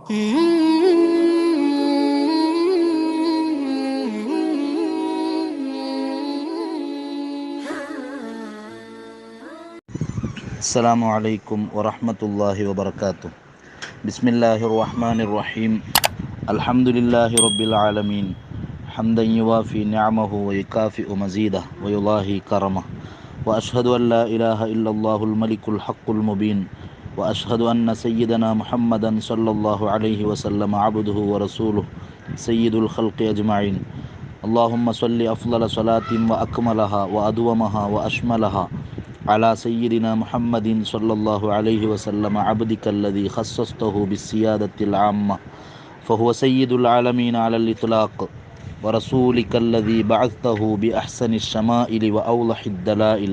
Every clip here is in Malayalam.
السلام عليكم ورحمة الله وبركاته. بسم الله الرحمن الرحيم. الحمد لله رب العالمين حمدا يوافي نعمه ويكافئ مزيده ويضاهي كرمه، وأشهد أن لا إله إلا الله الملك الحق المبين، وأشهد أن سيدنا محمدا صلى الله عليه وسلم عبده ورسوله سيد الخلق أجمعين. اللهم صل أفضل صلاة وأكملها وأدومها وأشملها على سيدنا محمد صلى الله عليه وسلم عبدك الذي خصصته بالسيادة العامة، فهو سيد العالمين على الإطلاق، ورسولك الذي بعثته بأحسن الشمائل وأوضح الدلائل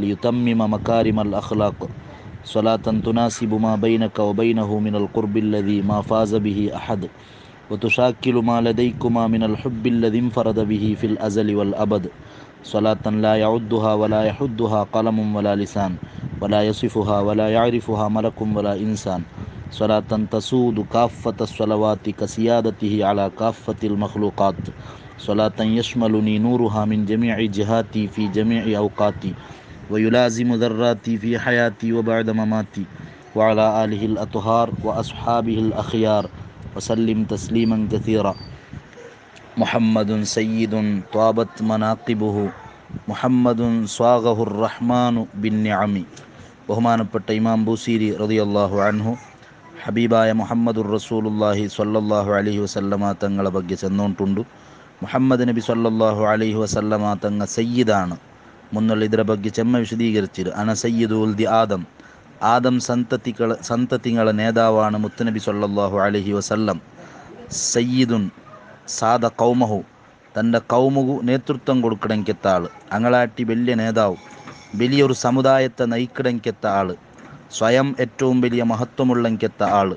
ليتمم مكارم الأخلاق، صلاة تناسب ما بينك وبينه من القرب الذي ما فاز به أحد، وتشاكل ما لديكما من الحب الذي انفرد به في الأزل والأبد، صلاة لا يعدها ولا يحدها قلم ولا لسان، ولا يصفها ولا يعرفها ملك ولا إنسان، صلاة تسود كافة الصلوات كسيادته على كافة المخلوقات، صلاة يشملني نورها من جميع جهاتي في جميع أوقاتي، ويلازم ذراتي في حياتي وبعد مماتي، وعلى آله الأطهار وأصحابه الأخيار، وسلم تسليما كثيرا. محمد سيد طابت مناقبه محمد صاغه الرحمن بالنعم. ബഹുമാനപ്പെട്ട ഇമാം ബൂസീരി റളിയല്ലാഹു അൻഹു ഹബീബായ മുഹമ്മദുർ റസൂലുള്ളാഹി സ്വല്ലല്ലാഹു അലൈഹി വസല്ലമ തങ്ങളെ ಬಗ್ಗೆ ചെന്നോണ്ടുണ്ട്. മുഹമ്മദ് നബി സ്വല്ലല്ലാഹു അലൈഹി വസല്ലമ തങ്ങ സയ്യിദാണ്. മുന്നുള്ള ಇದರ ಬಗ್ಗೆ ಚೆಮ್ಮ വിശദീകരിച്ചിട്ട് അന സയ്യിദു ഉൽദി ആദം, ആദം സന്തതികളെ നേതാവാണ് മുത്തുനബി സ്വല്ലല്ലാഹു അലൈഹി വസല്ലം. സയ്യിദുൻ സാദ കൗമഹു, തൻ്റെ കൗമുകു നേതൃത്വം കൊടുക്കണമെങ്കെത്ത ആൾ, അങ്ങളാട്ടി വലിയ നേതാവ്, വലിയൊരു സമുദായത്തെ നയിക്കണമെങ്കെത്ത ആൾ, സ്വയം ഏറ്റവും വലിയ മഹത്വമുള്ളെങ്കെത്ത ആൾ.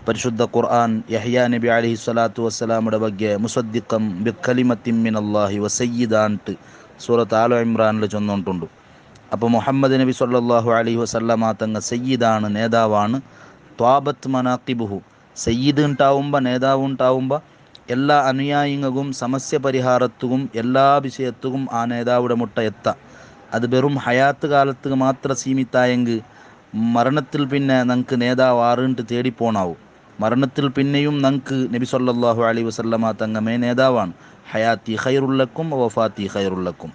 പരിശുദ്ധ ഖുർആൻ യഹ്യാ നബി അലൈഹി സ്വലാത്തു വസ്സലാമുടെ ಬಗ್ಗೆ മുസദ്ദിഖം ബിക്കലിമത്തിൻ മിനല്ലാഹി വസയ്യിദാൻട്ട് സൂറത്ത് ആല ഇമ്രാനിൽ ചൊന്നുകൊണ്ടുണ്ട്. അപ്പോൾ മുഹമ്മദ് നബി സ്വല്ലല്ലാഹു അലൈഹി വസല്ലമ തങ്ങ സയ്യിദാണ്, നേതാവാണ്. ത്വാബത്ത് മനാഖിബുഹു, സയ്യിദ് ഉണ്ടാവുമ്പോൾ നേതാവ് ഉണ്ടാവുമ്പോൾ എല്ലാ അനുയായിങ്ങൾക്കും സമസ്യ പരിഹാരത്തും എല്ലാ വിഷയത്തും ആ നേതാവിടെ മുട്ട എത്താം. അത് വെറും ഹയാത്ത് കാലത്ത് മാത്രം സീമിത്തായെങ്കിൽ മരണത്തിൽ പിന്നെ നമുക്ക് നേതാവ് ആറിട്ട് തേടിപ്പോണാവും. മരണത്തിൽ പിന്നെയും നമുക്ക് നബി സല്ലല്ലാഹു അലൈഹി വസല്ലമ തങ്ങമേ നേതാവാണ്. ഹയാത്തി ഖൈറുല്ലക്കും വഫാത്തി ഖൈറുല്ലക്കും,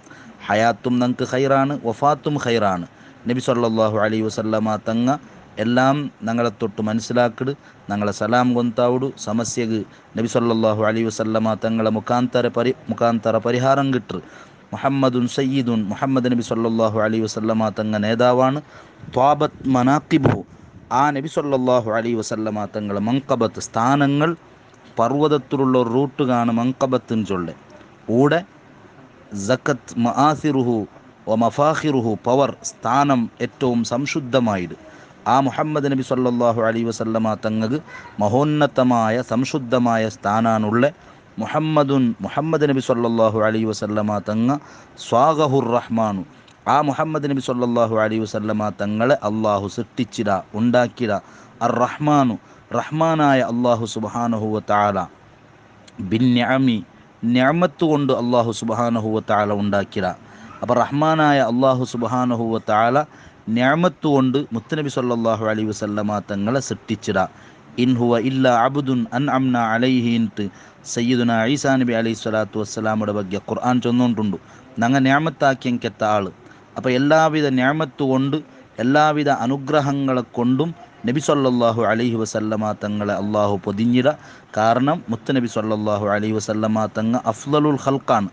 ഹയാത്തും നമുക്ക് ഖൈറാണ്, വഫാത്തും ഖൈറാണ്. നബി സല്ലല്ലാഹു അലൈഹി വസല്ലമ തങ്ങ എല്ലാം ഞങ്ങളെ തൊട്ട് മനസ്സിലാക്കിട്, ഞങ്ങളെ സലാം കൊന്താവിಡು സമസ്യക്ക് നബി സല്ലല്ലാഹു അലൈഹി വസല്ലമ തങ്ങളെ മുഖാന്തര പരിഹാരം കിട്ടു. മുഹമ്മദുൻ സയ്യിദുൻ, മുഹമ്മദ് നബി സല്ലല്ലാഹു അലൈഹി വസല്ലമ തങ്ങ നേതാവാണ്. ത്വാബത്ത് മനാഖിബുഹു, ആ നബി സല്ലല്ലാഹു അലൈഹി വസല്ലമ തങ്ങളെ മങ്കബത്ത് സ്ഥാനങ്ങൾ, പർവ്വതത്തിലുള്ള ഒരു റൂട്ട് കാണും മങ്കബത്തിന് ചൊല്ലെ. കൂടെ സക്കത്ത് മആസിറുഹു വ മഫാഖിറുഹു, പവർ സ്ഥാനം ഏറ്റവും സംശുദ്ധമായിട്ട് ആ മുഹമ്മദ് നബി സല്ലല്ലാഹു അലൈഹി വസല്ലമ തങ്ങൾക്ക് മഹോന്നതമായ സംശുദ്ധമായ സ്ഥാനാനുള്ള മുഹമ്മദ് നബി സല്ലല്ലാഹു അലൈഹി വസല്ലമ തങ്ങ സ്വാഗഹുർ റഹ്മാനു, ആ മുഹമ്മദ് നബി സല്ലല്ലാഹു അലൈഹി വസല്ലമ തങ്ങളെ അള്ളാഹു സൃഷ്ടിച്ചിട, ഉണ്ടാക്കിട. അർ റഹ്മാനു, റഹ്മാനായ അള്ളാഹു സുബ്ഹാനഹു വ തആല, ബിൻ നിഅമി, നിഅമത്ത് കൊണ്ട് അള്ളാഹു സുബ്ഹാനഹു വ തആല ഉണ്ടാക്കിട. അപ്പോൾ റഹ്മാനായ അള്ളാഹു സുബ്ഹാനഹു വ തആല നിഅമത്ത് കൊണ്ട് മുത്തുനബി സല്ലല്ലാഹു അലൈഹി വസല്ലമ തങ്ങളെ സൃഷ്ടിച്ചിട. ഇൻ ഹുവ ഇല്ല അബ്ദുൻ അൻഅംന അലൈഹിൻട്ട് സയ്യിദുന ഈസാ നബി അലൈഹി സ്വലാത്തു വസ്സലാമുടെ ಬಗ್ಗೆ ഖുർആൻ ചൊന്നുകൊണ്ടുണ്ട്. ഞങ്ങൾ നിഅമത്താക്കിയെങ്കെത്ത ആൾ. അപ്പോൾ എല്ലാവിധ നിഅമത്ത് കൊണ്ട്, എല്ലാവിധ അനുഗ്രഹങ്ങളെ കൊണ്ടും നബി സല്ലല്ലാഹു അലൈഹി വസല്ലമ തങ്ങളെ അള്ളാഹു പൊതിഞ്ഞിട. കാരണം മുത്തുനബി സല്ലല്ലാഹു അലൈഹി വസല്ലമ തങ്ങ അഫ്ളലുൽ ഖൽഖാണ്.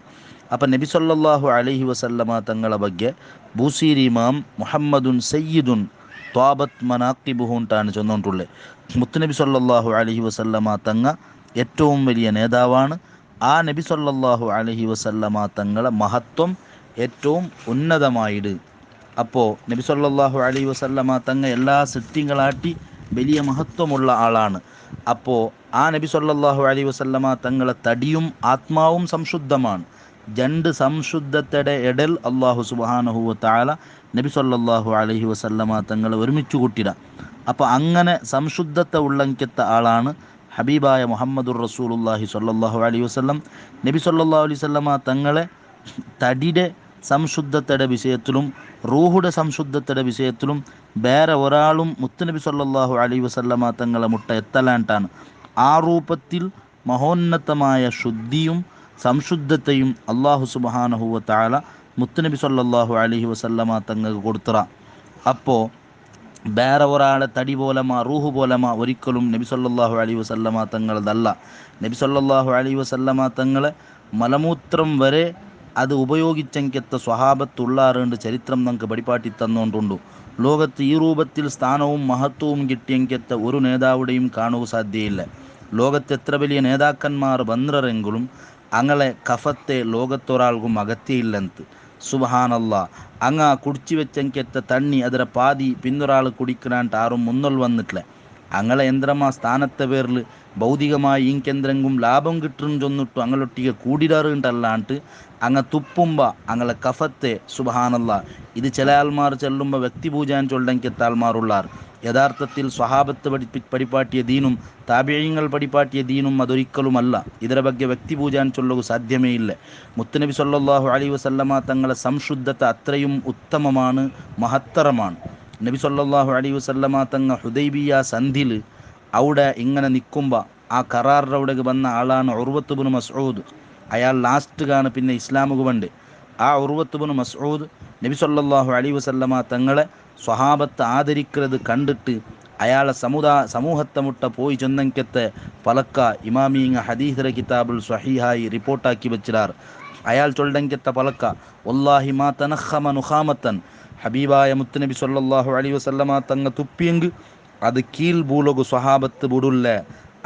അപ്പം നബി സല്ലല്ലാഹു അലൈഹി വസല്ലമ തങ്ങളെ ಬಗ್ಗೆ ബൂസീരി ഇമാം മുഹമ്മദുൻ സയ്യിദുൻ ത്വാബത്ത് മനാഖിബുഹു ണ്ടാണ് ചൊന്നുകൊണ്ടുള്ളത്. മുത്തുനബി സല്ലല്ലാഹു അലൈഹി വസല്ലമ തങ്ങ ഏറ്റവും വലിയ നേതാവാണ്. ആ നബി സല്ലല്ലാഹു അലൈഹി വസല്ലമ തങ്ങളെ മഹത്വം ഏറ്റവും ഉന്നതമായിട്. അപ്പോൾ നബി സല്ലല്ലാഹു അലൈഹി വസല്ലമ തങ്ങ എല്ലാ സൃഷ്ടികളാട്ടി വലിയ മഹത്വമുള്ള ആളാണ്. അപ്പോൾ ആ നബി സല്ലല്ലാഹു അലൈഹി വസല്ലമ തങ്ങളെ തടിയും ആത്മാവും സംശുദ്ധമാണ്. രണ്ട് സംശുദ്ധത്തയുടെ ഇടൽ അള്ളാഹു സുബ്ഹാനഹു വ തആല നബി സല്ലല്ലാഹു അലൈഹി വസല്ലമ തങ്ങൾ ഒരുമിച്ച് കൂട്ടിട. അപ്പോൾ അങ്ങനെ സംശുദ്ധത്തെ ഉള്ളങ്കത്ത ആളാണ് ഹബീബായ മുഹമ്മദുർ റസൂലുള്ളാഹി സ്വല്ലല്ലാഹു അലൈഹി വസല്ലം. നബി സല്ലല്ലാഹു അലൈഹി വസല്ലമ തങ്ങളെ തടിയുടെ സംശുദ്ധതയുടെ വിഷയത്തിലും റൂഹുടെ സംശുദ്ധതയുടെ വിഷയത്തിലും വേറെ ഒരാളും മുത്തുനബി സല്ലല്ലാഹു അലൈഹി വസല്ലമ തങ്ങളെ മുട്ട എത്തലാണ്ടാണ്. ആ രൂപത്തിൽ മഹോന്നതമായ ശുദ്ധിയും സംശുദ്ധതയും അള്ളാഹു സുബ്ഹാനഹു വ തആല മുത്തുനബി സല്ലല്ലാഹു അലൈഹി വസല്ലമ തങ്ങൾക്ക് കൊടുത്തറ. അപ്പോൾ വേറെ ഒരാളെ തടി പോലമ റൂഹ് പോലമ ഒരിക്കലും നബി സല്ലല്ലാഹു അലൈഹി വസല്ലമ തങ്ങളതല്ല. നബി സല്ലല്ലാഹു അലൈഹി വസല്ലമ തങ്ങളെ മലമൂത്രം വരെ അത് ഉപയോഗിച്ചെങ്കത്ത സ്വഹാബത്തുള്ളാറുണ്ട് ചരിത്രം നമുക്ക് പഠിപ്പാട്ടി തന്നുകൊണ്ടുണ്ട്. ലോകത്ത് ഈ രൂപത്തിൽ സ്ഥാനവും മഹത്വവും കിട്ടിയെങ്കത്ത ഒരു നേതാവുടെയും കാണുക സാധ്യയില്ല. ലോകത്ത് എത്ര വലിയ നേതാക്കന്മാർ വന്നിറെങ്കിലും അങ്ങനെ കഫത്തെ ലോകത്തൊരാൾക്കും അകത്തിയില്ലെന്ന്. സുബ്ഹാനല്ലാ, അങ്ങ കുടിച്ചു വെച്ചെങ്കത്ത തണ്ണി ಅದರ പാതി പിന്നൊരാൾ കുടിക്കണാണ്ട് ആരും മുന്നോൽ വന്നിട്ടില്ല. അങ്ങളെ യന്ത്രമാ സ്ഥാനത്തെ പേരിൽ ഭൗതികമായി ഇങ്കെന്തെങ്കിലും ലാഭം കിട്ടും ചൊന്നിട്ടു അങ്ങളൊട്ടിಗೆ കൂടിടാറുണ്ടല്ലാണ്ട് അങ്ങ് തുപ്പുമ്പ അങ്ങളെ കഫത്തെ സുബ്ഹാനല്ലാ. ഇത് ചില ആൾമാർ ചെല്ലുമ്പോൾ വ്യക്തിപൂജാൻ ചൊല്ലെങ്കത്ത ആൾമാരുള്ളാർ. യഥാർത്ഥത്തിൽ സ്വഹാബത്ത് പഠിപ്പാട്ടിയ ദീനും താബിഈങ്ങൾ പഠിപ്പാട്ടിയ ദീനും അതൊരിക്കലുമല്ല. ಇದರ ಬಗ್ಗೆ വ്യക്തിപൂജാൻ ചൊല്ലുക സാധ്യമേ ഇല്ല. മുത്തുനബി സല്ലല്ലാഹു അലൈഹി വസല്ലമ തങ്ങളെ സംശുദ്ധത അത്രയും ഉത്തമമാണ്, മഹത്തരമാണ്. നബി സല്ലല്ലാഹു അലൈഹി വസല്ലമ തങ്ങൾ ഹുദൈബിയ സന്ധിൽ അവിടെ ഇങ്ങനെ നിൽക്കുമ്പോൾ ആ കറാറിൻ്റെ അവിടേക്ക് വന്ന ആളാണ് ഉർവത്ത് ഇബ്നു മസ്ഊദ്. അയാൾ ലാസ്റ്റ് കാണും പിന്നെ ഇസ്ലാമുക പണ്ട്. ആ ഉർവത്ത് ഇബ്നു മസ്ഊദ് നബി സല്ലല്ലാഹു അലൈഹി വസല്ലമ തങ്ങളെ സ്വഹാബത്ത് ആദരിക്കുന്നത് കണ്ടിട്ട് അയാളെ സമൂഹത്തെ മുട്ട പോയി ചെന്നെങ്കത്തെ പലക്ക ഇമാമീങ്ങ ഹദീസിലെ കിതാബുൽ സ്വഹീഹായി റിപ്പോർട്ടാക്കി വെച്ചിടാർ. അയാൾ ചൊല്ലെങ്കത്തെ പലക്ക വല്ലാഹി മാ തനഖമ നുഖാമത്തൻ, ഹബീബായ മുത്തുനബി സല്ലല്ലാഹു അലൈഹി വസല്ലമ തങ്ങ തുപ്പിയെങ്കിൽ അത് കീൽ ഭൂലോക സ്വഹാബത്ത് ബുടുല്ല,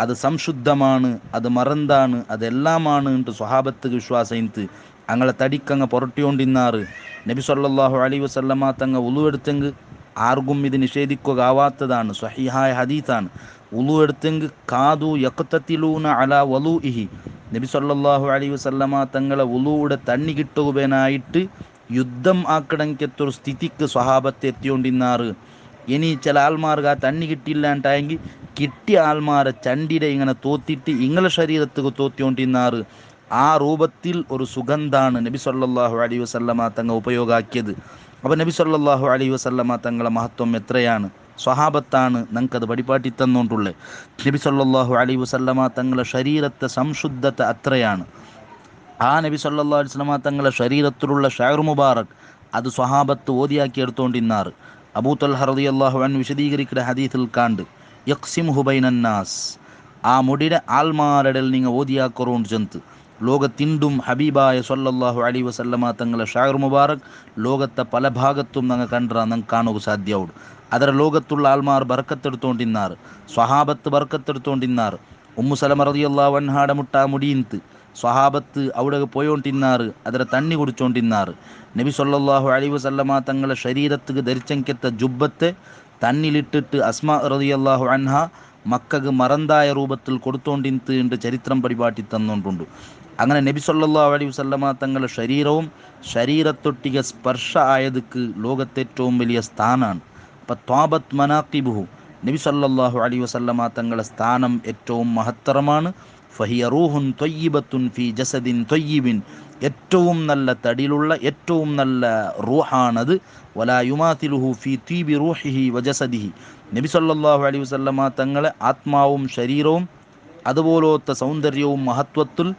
അത് സംശുദ്ധമാണ്, അത് മറന്താണ്, അതെല്ലാമാണ് എന്ന് സ്വഹാബത്ത് വിശ്വാസം ഇന്ന് അങ്ങളെ തടിക്കങ്ങ് പുരട്ടിക്കൊണ്ടിന്നാറ്. നബി സല്ലല്ലാഹു അലൈഹി വസല്ലമ തങ്ങ ഉളു എടുത്തെങ്കിൽ ആർക്കും ഇത് നിഷേധിക്കുക ആവാത്തതാണ്, സ്വഹീഹായ ഹദീസാണ്. ഉളു എടുത്തെങ്കിൽ കാതു യഖ്തതിലൂന അലാ വലൂഇഹി, നബി സല്ലല്ലാഹു അലൈഹി വസല്ലമ തങ്ങളെ ഉളുവിടെ തണ്ണി കിട്ടുവാനായിട്ട് യുദ്ധം ആക്കടങ്കത്തൊരു സ്ഥിതിക്ക് സ്വഹാബത്ത് എത്തിക്കൊണ്ടിന്നാറ്. ഇനി ചില ആൾമാർക്ക് ആ തണ്ണി കിട്ടിയില്ലാണ്ടായെങ്കിൽ കിട്ടിയ ആൾമാരെ ചണ്ടിയുടെ ഇങ്ങനെ തോത്തിട്ട് ഇങ്ങളെ ശരീരത്തുക്ക് തോത്തിക്കൊണ്ടിന്നാറ്. ആ രൂപത്തിൽ ഒരു സുഗന്ധാണ് നബി സല്ലല്ലാഹു അലൈഹി വസല്ലമ തങ്ങൾ ഉപയോഗമാക്കിയത്. അപ്പോൾ നബി സല്ലല്ലാഹു അലൈഹി വസല്ലമ തങ്ങളെ മഹത്വം എത്രയാണ്, സ്വഹാബത്താണ് നമുക്കത് പഠിപ്പാട്ടി തന്നുകൊണ്ടുള്ളത്. നബി സല്ലല്ലാഹു അലൈഹി വസല്ലമ തങ്ങളെ ശരീരത്തെ സംശുദ്ധത അത്രയാണ്. ആ നബി സല്ലല്ലാഹു അലൈഹി വസല്ലമ തങ്ങളെ ശരീരത്തിലുള്ള ഷഅർ മുബാറക് അത് സ്വഹാബത്ത് ഓതിയാക്കി എടുത്തുകൊണ്ടിന്നാറ്. അബൂ തൽഹ റളിയല്ലാഹു അൻഹു വിശദീകരിക്കുന്ന ഹദീസിൽ കാണ്ട് യഖ്സിമുഹു ബൈനന്നാസ്, ആ മുടിയുടെ ആൾമാരുടെ നിങ്ങൾ ഓതിയാക്കറോണ്ട് ചെന്ന് ലോകത്തിണ്ടും ഹബീബായ സല്ലല്ലാഹു അലൈഹി വസല്ലമ തങ്ങളെ ഷഅർ മുബാറക് ലോകത്തെ പല ഭാഗത്തും ഞങ്ങൾ കണ്ടാൽ ഞങ്ങൾക്ക് കാണുക സാധ്യമാവും. ಅದರ ಲೋಕത്തുള്ള ആൾമാർ ബർക്കത്തെടുത്തോണ്ടിന്നാറ്, സ്വഹാബത്ത് ബർക്കത്തെടുത്തോണ്ടിന്നാറ്. ഉമ്മു സലമ റളിയല്ലാഹു അൻഹാടെ മുട്ട മുടിയിന്ത് സ്വഹാബത്ത് അവിടെ പോയോണ്ടിന്നാറ്, ಅದರ തണ്ണി കുടിച്ചോണ്ടിന്നാറ്. നബി സല്ലല്ലാഹു അലൈഹി വസല്ലമ തങ്ങളെ ശരീരത്തുക്ക് ധരിച്ചെങ്കത്തെ ജുബ്ബത്തെ തന്നിലിട്ടിട്ട് അസ്മാ റളിയല്ലാഹു അൻഹ മക്കക്ക് മറന്തായ രൂപത്തിൽ കൊടുത്തോണ്ടിന്ത് എന്ന് ചരിത്രം പരിപാടി തന്നുകൊണ്ടുണ്ട്. അങ്ങനെ നബി സല്ലല്ലാഹു അലൈഹി വസല്ലമ തങ്ങളുടെ ശരീരവും ശരീരത്തൊട്ടിക സ്പർശ ആയതുക്ക് ലോകത്തേറ്റവും വലിയ സ്ഥാനമാണ്. അപ്പം ത്വാബത്ത് മനാഖിബുഹു, നബി സല്ലല്ലാഹു അലൈഹി വസല്ലമ തങ്ങളുടെ സ്ഥാനം ഏറ്റവും മഹത്തരമാണ്. ഫഹിയ റൂഹുൻ ത്വയ്യിബത്തുൻ ഫി ജസദിൻ ത്വയ്യിബിൻ, ഏറ്റവും നല്ല തടിയിലുള്ള ഏറ്റവും നല്ല റൂഹാണത്. വലാ യുമാതിലുഹു ഫി തീബി റൂഹിഹി വജസദിഹി, നബി സല്ലല്ലാഹു അലൈഹി വസല്ലമ തങ്ങളെ ആത്മാവും ശരീരവും അതുപോലത്തെ സൗന്ദര്യവും മഹത്വത്തിൽ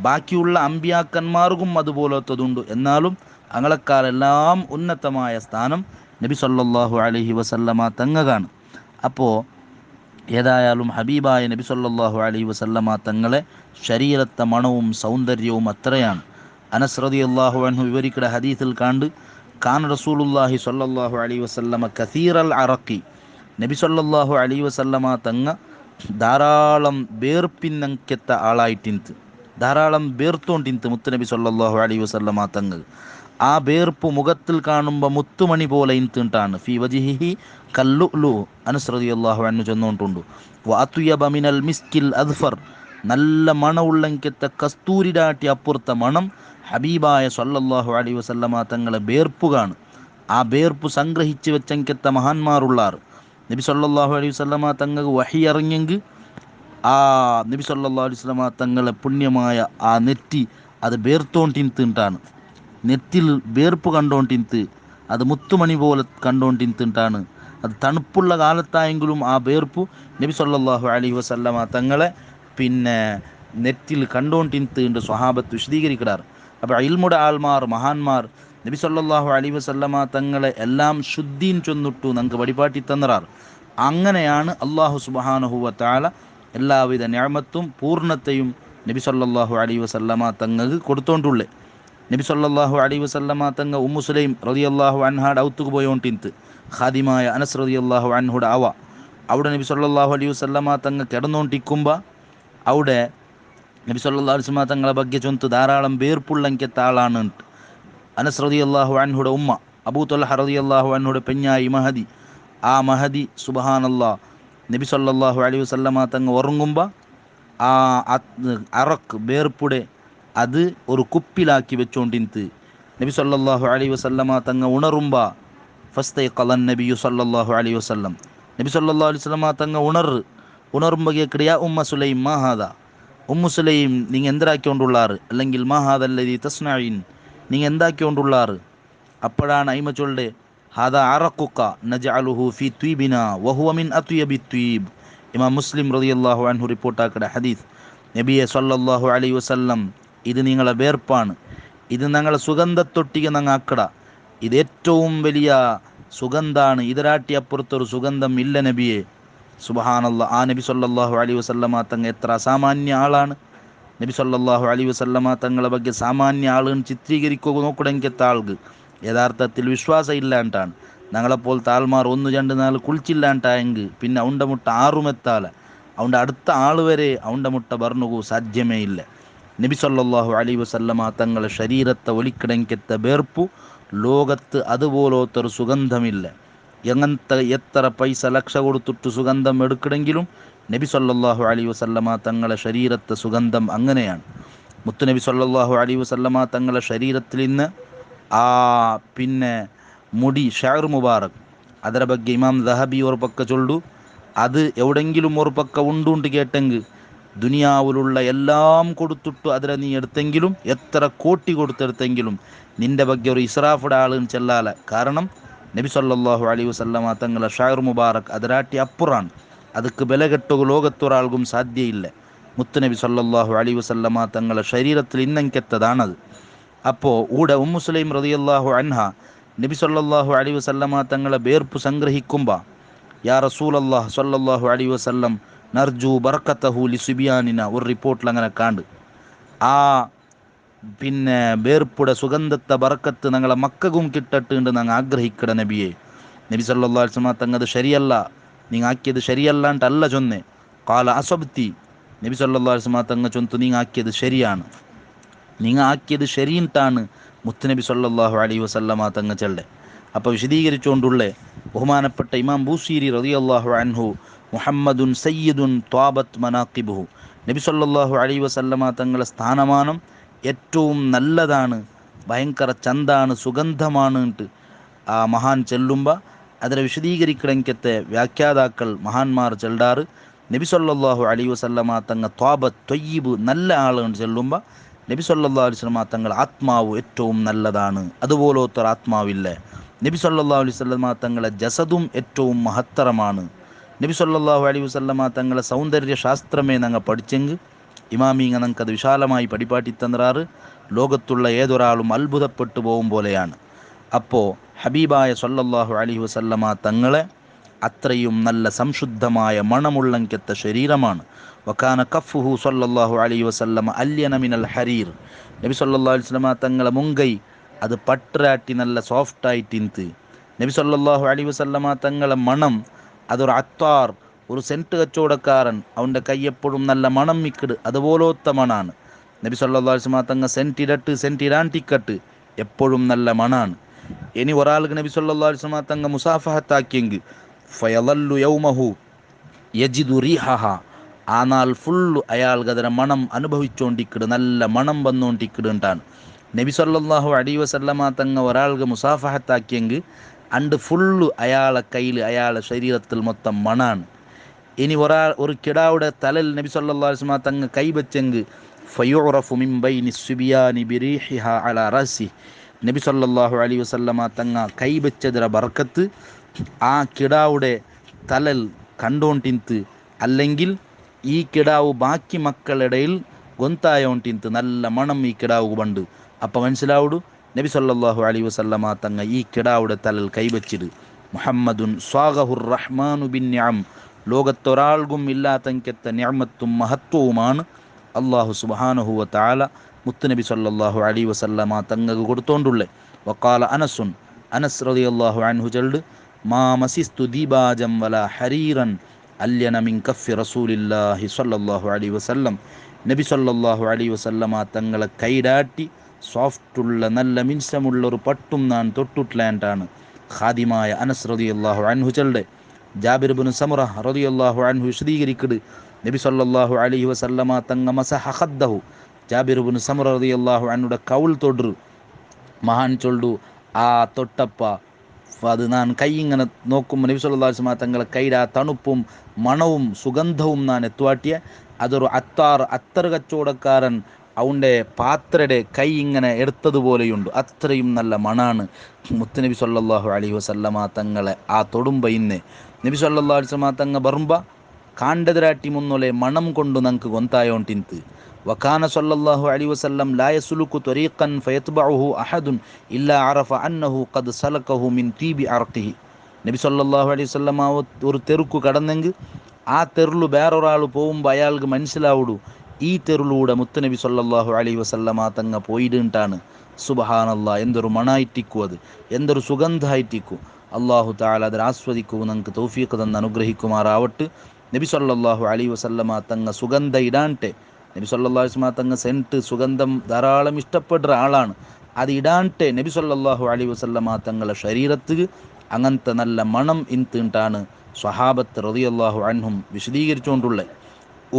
ബാക്കിയുള്ള അമ്പിയാക്കന്മാർക്കും അതുപോലത്തതുണ്ട്. എന്നാലും അങ്ങളെക്കാളെല്ലാം ഉന്നതമായ സ്ഥാനം നബി സല്ലല്ലാഹു അലൈഹി വസല്ലമ തങ്ങകാണ്. അപ്പോൾ ഏതായാലും ഹബീബായ നബി സല്ലല്ലാഹു അലൈഹി വസല്ലമ തങ്ങളെ ശരീരത്തെ മണവും സൗന്ദര്യവും അത്രയാണ്. അനസ് റളിയല്ലാഹു അൻഹു വിവരിക്കുന്ന ഹദീസിൽ കാണ്ട് കാൻ റസൂലുള്ളാഹി സ്വല്ലല്ലാഹു അലൈഹി വസല്ലമ കസീറൽ അറഖി, നബി സല്ലല്ലാഹു അലൈഹി വസല്ലമ തങ്ങ ധാരാളം വേർപ്പിന്നങ്കെത്ത ആളായിട്ടിന്ത്, ധാരാളം വേർത്തോണ്ടിന്ത് മുത്തുനബി സല്ലല്ലാഹു അലൈഹി വസല്ലമ തങ്ങൾ. ആ വേർപ്പ് മുഖത്തിൽ കാണുമ്പോൾ മുത്തുമണി പോലെ ഇൻത്തിട്ടാണ്. ഫി വജിഹിഹി കല്ലുലു, അനസ് റളിയല്ലാഹു അൻഹു ചെന്നുകൊണ്ടുണ്ട്. വഅത്യബ മിനൽ മിസ്കിൽ അദ്ഫർ, നല്ല മണമുള്ളങ്കത്തെ കസ്തൂരിടാട്ടി അപ്പുറത്തെ മണം ഹബീബായ സല്ലല്ലാഹു അലൈഹി വസല്ലമ തങ്ങളെ വേർപ്പുകാണ്. ആ ബേർപ്പ് സംഗ്രഹിച്ച് വെച്ചെങ്കത്തെ മഹാന്മാരുള്ളാർ. നബി സല്ലല്ലാഹു അലൈഹി വസല്ലമ തങ്ങൾ വഹി ഇറങ്ങിയെങ്കിൽ ആ നബി സല്ലല്ലാഹു അലൈഹി വസല്ലമ തങ്ങളെ പുണ്യമായ ആ നെറ്റി അത് ബേർത്തോണ്ടിന്താണ്, നെറ്റിൽ വേർപ്പ് കണ്ടോണ്ടിന്ത്, അത് മുത്തുമണി പോലെ കണ്ടോണ്ടിന്താണ്. അത് തണുപ്പുള്ള കാലത്തായെങ്കിലും ആ വേർപ്പ് നബി സല്ലല്ലാഹു അലൈഹി വസല്ലമ തങ്ങളെ പിന്നെ നെറ്റിൽ കണ്ടോണ്ടിന്ത് സ്വഹാബത്ത് വിശദീകരിക്കാറ്. അപ്പോൾ ഇൽമുടെ ആൾമാർ മഹാന്മാർ നബി സല്ലല്ലാഹു അലൈഹി വസല്ലമ തങ്ങളെ എല്ലാം ശുദ്ധീൻ ചൊന്നിട്ടു നമുക്ക് വഴിപാട്ടി തന്നറാർ. അങ്ങനെയാണ് അള്ളാഹു സുബ്ഹാനഹു വ തആല എല്ലാവിധ നിഅമത്തും പൂർണ്ണതയും നബി സല്ലല്ലാഹു അലൈഹി വസല്ലമ തങ്ങൾക്ക് കൊടുത്തോണ്ടുള്ളേ. നബി സല്ലല്ലാഹു അലൈഹി വസല്ലമ തങ്ങൾ ഉമ്മു സുലൈം റളിയല്ലാഹു അൻഹാടെ ഔത്തുക്ക് പോയോണ്ടിന്ത് ഖാദിമായ അനസ് റളിയല്ലാഹു അൻഹുടെ അവിടെ നബി സല്ലല്ലാഹു അലൈഹി വസല്ലമ തങ്ങൾ കിടന്നുകൊണ്ടിരിക്കുമ്പോൾ അവിടെ നബി സല്ലല്ലാഹു അലൈഹി വസല്ലമ തങ്ങളെ ಬಗ್ಗೆ ചൊന്ത് ധാരാളം വേർപ്പുള്ളങ്കത്ത ആളാണ്. അനസ് റളിയല്ലാഹു അൻഹുടെ ഉമ്മ അബൂ ത്വൽഹ റളിയല്ലാഹു അൻഹുടെ പെഞ്ഞായി മഹദി, ആ മഹദി സുബ്ഹാനല്ലാഹ് നബി സല്ലല്ലാഹു അലൈഹി വസല്ലമ തങ്ങൾ ഉറങ്ങുമ്പോൾ ആ അറക്ക് വേർപ്പുടെ അത് ഒരു കുപ്പിലാക്കി വെച്ചോണ്ടിന്ത് നബി സല്ലല്ലാഹു അലൈഹി വസല്ലമ തങ്ങൾ ഉണറുമ്പോൾ ഫസ്തൈഖളൻ നബിയു സല്ലല്ലാഹു അലൈഹി വസല്ലം, നബി സല്ലല്ലാഹു അലൈഹി വസല്ലമ തങ്ങൾ ഉണറുമ്പോൾ കേൾക്കട യാ ഉമ്മ സുലൈം മാ ഹാദാ, ഉമ്മു സുലൈം നിങ്ങൾ എന്താക്കിക്കൊണ്ടുള്ളാറ്, അല്ലെങ്കിൽ മാ ഹാദല്ലദീ തസ്നഈൻ നിങ്ങൾ എന്താക്കിക്കൊണ്ടുള്ളാറ്. അപ്പോഴാണ് അയിമ ചൊല്ലെ ഹാദാ അറഖുക നജഅലുഹു ഫീ ത്വീബിനാ വഹുവ മിൻ അത്യബി ത്വീബ്. ഇമാം മുസ്ലിം റളിയല്ലാഹു അൻഹു റിപ്പോർട്ടാക്കുന്ന ഹദീസ്. നബിയെ സല്ലല്ലാഹു അലൈഹി വസല്ലം ഇത് നിങ്ങളെ വേർപ്പാണ്, ഇത് ഞങ്ങളെ സുഗന്ധത്തൊട്ടിക ഞങ്ങൾ ആക്കട, ഇത് ഏറ്റവും വലിയ സുഗന്ധാണ്, ഇതിരാട്ടി അപ്പുറത്തൊരു സുഗന്ധം ഇല്ല നബിയെ. സുബ്ഹാനല്ലാഹ്. ആ നബി സല്ലല്ലാഹു അലൈഹി വസല്ലമ തങ്ങൾ എത്ര അസാമാന്യ ആളാണ്. നബി സല്ലല്ലാഹു അലൈഹി വസല്ലമ തങ്ങളെ ಬಗ್ಗೆ സാമാന്യ ആളുകൾ ചിത്രീകരിക്കുക നോക്കണമെങ്കിൽ ആൾക്ക് യഥാർത്ഥത്തിൽ വിശ്വാസം ഇല്ലാണ്ടാണ്. ഞങ്ങളെപ്പോലത്തെ ആൾമാർ 1 2 4 കുളിച്ചില്ലാണ്ടായെങ്കിൽ പിന്നെ അവൻ്റെ മുട്ട ആറുമെത്താല, അവൻ്റെ അടുത്ത ആൾ വരെ അവൻ്റെ മുട്ട ബർണുകു സാധ്യമേ ഇല്ല. നബി സല്ലല്ലാഹു അലൈഹി വസല്ലമ തങ്ങളെ ശരീരത്തെ ഒലിക്കടങ്കത്തെ വേർപ്പു ലോകത്ത് അതുപോലത്തൊരു സുഗന്ധമില്ല. എങ്ങനത്തെ എത്ര പൈസ ലക്ഷ കൊടുത്തിട്ട് സുഗന്ധം എടുക്കണമെങ്കിലും നബി സല്ലല്ലാഹു അലൈഹി വസല്ലമ തങ്ങളെ ശരീരത്തെ സുഗന്ധം അങ്ങനെയാണ്. മുത്തുനബി സല്ലല്ലാഹു അലൈഹി വസല്ലമ തങ്ങളെ ശരീരത്തിൽ നിന്ന് ആ പിന്നെ മുടി ഷഅർ മുബാറക് ಅದರ ಬಗ್ಗೆ ഇമാം ദഹബി ഒരു പക്ക ചൊല്ലു, അത് എവിടെങ്കിലും ഒരു പക്ക ഉണ്ടുണ്ട് കേട്ടെങ്കിൽ ദുനിയാവിലുള്ള എല്ലാം കൊടുത്തിട്ടു അതിനെ നീ എടുത്തെങ്കിലും എത്ര കോടി കൊടുത്തെടുത്തെങ്കിലും നിൻ്റെ ಬಗ್ಗೆ ഒരു ഇസ്രാഫുടെ ആളും ചെല്ലാല. കാരണം നബി സല്ലല്ലാഹു അലൈഹി വസല്ലമ തങ്ങളെ ഷഅർ മുബാറക് അതിരാട്ടി അപ്പുറാണ്, ಅದಕ್ಕೆ ಬೆಲೆ ಕಟ್ಟುವ ಲೋಕತ್ತೊರಾൾക്കും സാധ്യയില്ല. മുത്തുനബി സല്ലല്ലാഹു അലൈഹി വസല്ലമ തങ്ങളെ ശരീരത്തിൽ ഇന്നങ്കെത്തതാണത്. അപ്പോൾ ഊടെ ഉമ്മു സുലൈം റളിയല്ലാഹു അൻഹ നബി സല്ലല്ലാഹു അലൈഹി വസല്ലമ തങ്ങളെ വേർപ്പ് സംഗ്രഹിക്കുമ്പോൾ യാ റസൂലല്ലാഹ് സല്ലല്ലാഹു അലൈഹി വസല്ലം നർജു ബർക്കത്തഹു ലിസുബിയാനിന ഒരു റിപ്പോർട്ടിൽ അങ്ങനെ കാണ്ട് ആ പിന്നെ വേർപ്പുടെ സുഗന്ധത്തെ ബർക്കത്ത് ഞങ്ങളെ മക്കൾക്കും കിട്ടട്ടുണ്ട് ഞങ്ങൾ ആഗ്രഹിക്കട നബിയെ. നബി സല്ലല്ലാഹു അലൈഹി വസല്ലമ തങ്ങൾ ശരിയല്ല, നിങ്ങൾ ആക്കിയത് ശരിയല്ലാണ്ടല്ല ചൊന്നെ. കാല അസബ്തി, നബി സല്ലല്ലാഹു അലൈഹി വസല്ലമ തങ്ങൾ ചൊന്തു നിങ്ങൾ ആക്കിയത് ശരിയാണ്, നിങ്ങൾ ആക്കിയത് ശരിയിട്ടാണ് മുത്തുനബി സല്ലല്ലാഹു അലൈഹി വസല്ലമ തങ്ങൾ ചെല്ലെ. അപ്പോൾ വിശദീകരിച്ചുകൊണ്ടുള്ള ബഹുമാനപ്പെട്ട ഇമാം ബൂസീരി റളിയല്ലാഹു അൻഹു മുഹമ്മദുൻ സയ്യിദുൻ ത്വാബത്ത് മനാഖിബുഹു, നബി സല്ലല്ലാഹു അലൈഹി വസല്ലമ തങ്ങളെ സ്ഥാനമാനം ഏറ്റവും നല്ലതാണ്, ഭയങ്കര ചന്താണ്, സുഗന്ധമാണ് ആ മഹാൻ ചെല്ലുമ്പോൾ അതിനെ വിശദീകരിക്കണമെങ്കത്തെ വ്യാഖ്യാതാക്കൾ മഹാന്മാർ ചെല്ലാറ് നബി സല്ലല്ലാഹു അലൈഹി വസല്ലമ തങ്ങൾ ത്വാബത്ത് ത്വയ്യിബ് നല്ല ആളുകൾ ചെല്ലുമ്പോൾ നബി സല്ലല്ലാഹു അലൈഹി വസല്ലമ തങ്ങൾ ആത്മാവ് ഏറ്റവും നല്ലതാണ്, അതുപോലത്തൊരു ആത്മാവില്ല. നബി സല്ലല്ലാഹു അലൈഹി വസല്ലമ തങ്ങളെ ജസദും ഏറ്റവും മഹത്തരമാണ്. നബി സല്ലല്ലാഹു അലൈഹി വസല്ലമ തങ്ങളെ സൗന്ദര്യ ശാസ്ത്രമേ ഞങ്ങൾ പഠിച്ചെങ്കിൽ ഇമാമിങ്ങ ഞങ്ങൾക്കത് വിശാലമായി പഠിപ്പാട്ടി തന്നറാറ് ലോകത്തുള്ള ഏതൊരാളും അത്ഭുതപ്പെട്ടു പോകും പോലെയാണ്. അപ്പോൾ ഹബീബായ സല്ലല്ലാഹു അലൈഹി വസല്ലമ തങ്ങളെ അത്രയും നല്ല സംശുദ്ധമായ മണമുള്ളങ്കത്തെ ശരീരമാണ്. വക്കാന കഫുഹു സല്ലല്ലാഹു അലൈഹി വസല്ലമ അല്യന മിനൽ ഹരീർ, നബി സല്ലല്ലാഹു അലൈഹി വസല്ലമ തങ്ങളെ മുങ്കൈ അത് പട്ടരാട്ടി നല്ല സോഫ്റ്റായിട്ടിന്ത്. നബി സല്ലല്ലാഹു അലൈഹി വസല്ലമ തങ്ങളെ മണം അതൊരു അത്താർ, ഒരു സെൻറ്റ് കച്ചവടക്കാരൻ അവൻ്റെ കൈയെപ്പോഴും നല്ല മണം മിക്കട് അതുപോലത്തെ മണാണ്. നബി സല്ലല്ലാഹു അലൈഹി വസല്ലമ തങ്ങൾ സെൻറ്റിരാണ്ടിക്കട്ട് എപ്പോഴും നല്ല മണാണ്. ഇനി ഒരാൾക്ക് നബി സല്ലല്ലാഹു അലൈഹി വസല്ലമ തങ്ങൾ മുസാഫഹത്താക്കിയെങ്കിൽ ഫയളല്ലു യൗമഹു യജിദു റീഹഹ, ആ നാൾ ഫുള്ള് അയാൾക്ക് അതിനെ മണം അനുഭവിച്ചുകൊണ്ടിരിക്കട്, നല്ല മണം വന്നുകൊണ്ടിരിക്കടുണ്ടാണ്. നബി സല്ലല്ലാഹു അലൈഹി വസല്ലമ തങ്ങ ഒരാൾക്ക് മുസാഫഹത്താക്കിയെങ്കിൽ അണ്ട് ഫുള്ള് അയാളെ കയ്യിൽ അയാളെ ശരീരത്തിൽ മൊത്തം മണാണ്. ഇനി ഒരു കിടാവുടെ തലൽ നബി സല്ലല്ലാഹു അലൈഹി വസല്ലമ തങ്ങ കൈവച്ചെങ്കിൽ ഫയുറഫു മിൻ ബൈനി സുബിയാനി ബിരീഹിഹ അലാ റഅസി, നബി സല്ലല്ലാഹു അലൈഹി വസല്ലമ തങ്ങ കൈവച്ചതിര ബർക്കത്ത് ആ കിടാവുടെ തലൽ കണ്ടോണ്ടിന്ത്, അല്ലെങ്കിൽ ഈ കിടാവ് ബാക്കി മക്കളിടയിൽ ഗൊന്തായോണ്ടിന്ത് നല്ല മണം ഈ കിടാവ് പണ്ട്. അപ്പം മനസ്സിലാവുടു നബി സല്ലല്ലാഹു അലൈഹി വസല്ലമ തങ്ങ ഈ കിടാവുടെ തലൽ കൈവച്ചിട് മുഹമ്മദുൻ സ്വാഗഹുർ റഹ്മാനു ബിൻ നിഅം, ലോകത്തൊരാൾക്കും ഇല്ലാത്തങ്കത്തെ നിഅമത്തും മഹത്വവുമാണ് അള്ളാഹു സുബ്ഹാനഹു വ തആല മുത്തുനബി സല്ലല്ലാഹു അലൈഹി വസല്ലമ തങ്ങൾക്ക് കൊടുത്തോണ്ടുള്ളേ. വഖാല അനസുൻ, അനസ് റളിയല്ലാഹു അൻഹു ചൊല്ല്, മാ മസിസ്തു ദീബാജം വലാ ഹരീറൻ അല്യന മിൻ കഫി റസൂലില്ലാഹി സ്വല്ലല്ലാഹു അലൈഹി വസല്ലം, നബി സല്ലല്ലാഹു അലൈഹി വസല്ലമ തങ്ങളെ കൈടാട്ടി സോഫ്റ്റുള്ള നല്ല മിൻസമുള്ള ഒരു പട്ടും ഞാൻ തൊട്ടുട്ലാൻഡാണ് ഖാദിമായ അനസ് റളിയല്ലാഹു അൻഹു ചൊല്ലെ. ജാബിർ ഇബ്നു സമുറ റളിയല്ലാഹു അൻഹു വിശദീകരിക്കട് നബി സല്ലല്ലാഹു അലൈഹി വസല്ലമ തങ്ങ മസഹ ഖദ്ദഹു, ജാബിർ ഇബ്നു സമുറ റളിയല്ലാഹു അൻഹുടെ കൗൾ തൊടു മഹാൻ ചൊല്ലു ആ തൊട്ടപ്പ അത് ഞാൻ കൈ ഇങ്ങനെ നോക്കുമ്പോൾ നബി സല്ലല്ലാഹു അലൈഹി വസല്ലമ തങ്ങളെ കൈയുടെ ആ തണുപ്പും മണവും സുഗന്ധവും ഞാൻ എത്തുവാട്ടിയ അതൊരു അത്തർ കച്ചവടക്കാരൻ അവൻ്റെ പാത്രയുടെ കൈ ഇങ്ങനെ എടുത്തതുപോലെയുണ്ട്, അത്രയും നല്ല മണാണ് മുത്തുനബി സല്ലല്ലാഹു അലൈഹി വസല്ലമ തങ്ങളെ ആ തൊടുമ്പ. ഇന്ന് നബി സല്ലല്ലാഹു അലൈഹി വസല്ലമ തങ്ങ ബറുമ്പ കാണ്ടതിരാട്ടി മുന്നോലെ മണം കൊണ്ട് നമുക്ക് ഗൊന്തായോണ്ടിന്ത്. വകാന സല്ലല്ലാഹു അലൈഹി വസല്ലം ലാ യസ്ലുകു ത്വരീഖൻ ഫയത്ബഉഹു അഹദുൻ ഇല്ലാ അറഫ അന്നഹു ഖദ് സലകഹു മിൻ തീബി അർഖിഹി, നബി സല്ലല്ലാഹു അലൈഹി വസല്ലമ ഒരു തെറുക്കു കടന്നെങ്കിൽ ആ തെരുളു വേറൊരാൾ പോകുമ്പോൾ അയാൾക്ക് മനസ്സിലാവുടു ഈ തെരുളൂടെ മുത്തുനബി സല്ലല്ലാഹു അലൈഹി വസല്ലമ തങ്ങ പോയിട്ടാണ്. സുബ്ഹാനല്ലാഹ്, എന്തൊരു മണായിട്ടിക്കു, അത് എന്തൊരു സുഗന്ധമായിട്ടിക്കു. അള്ളാഹു തആല അതിൽ ആസ്വദിക്കൂ, നമുക്ക് തൗഫീഖ് തന്ന് അനുഗ്രഹിക്കുമാറാവട്ടെ. നബി സല്ലല്ലാഹു അലൈഹി വസല്ലമ തങ്ങ സുഗന്ധ ഇടാൻട്ടെ, നബി സല്ലല്ലാഹു അലൈഹി വസല്ലമ തങ്ങ സെൻറ്റ് സുഗന്ധം ധാരാളം ഇഷ്ടപ്പെടുന്ന ആളാണ്. അത് ഇടാൻട്ടെ നബി സല്ലല്ലാഹു അലൈഹി വസല്ലമ തങ്ങളെ ശരീരത്തിൽ അങ്ങനത്തെ നല്ല മണം ഇൻത്തിട്ടാണ് സ്വഹാബത്ത് റളിയല്ലാഹു അൻഹും വിശദീകരിച്ചുകൊണ്ടുള്ളത്.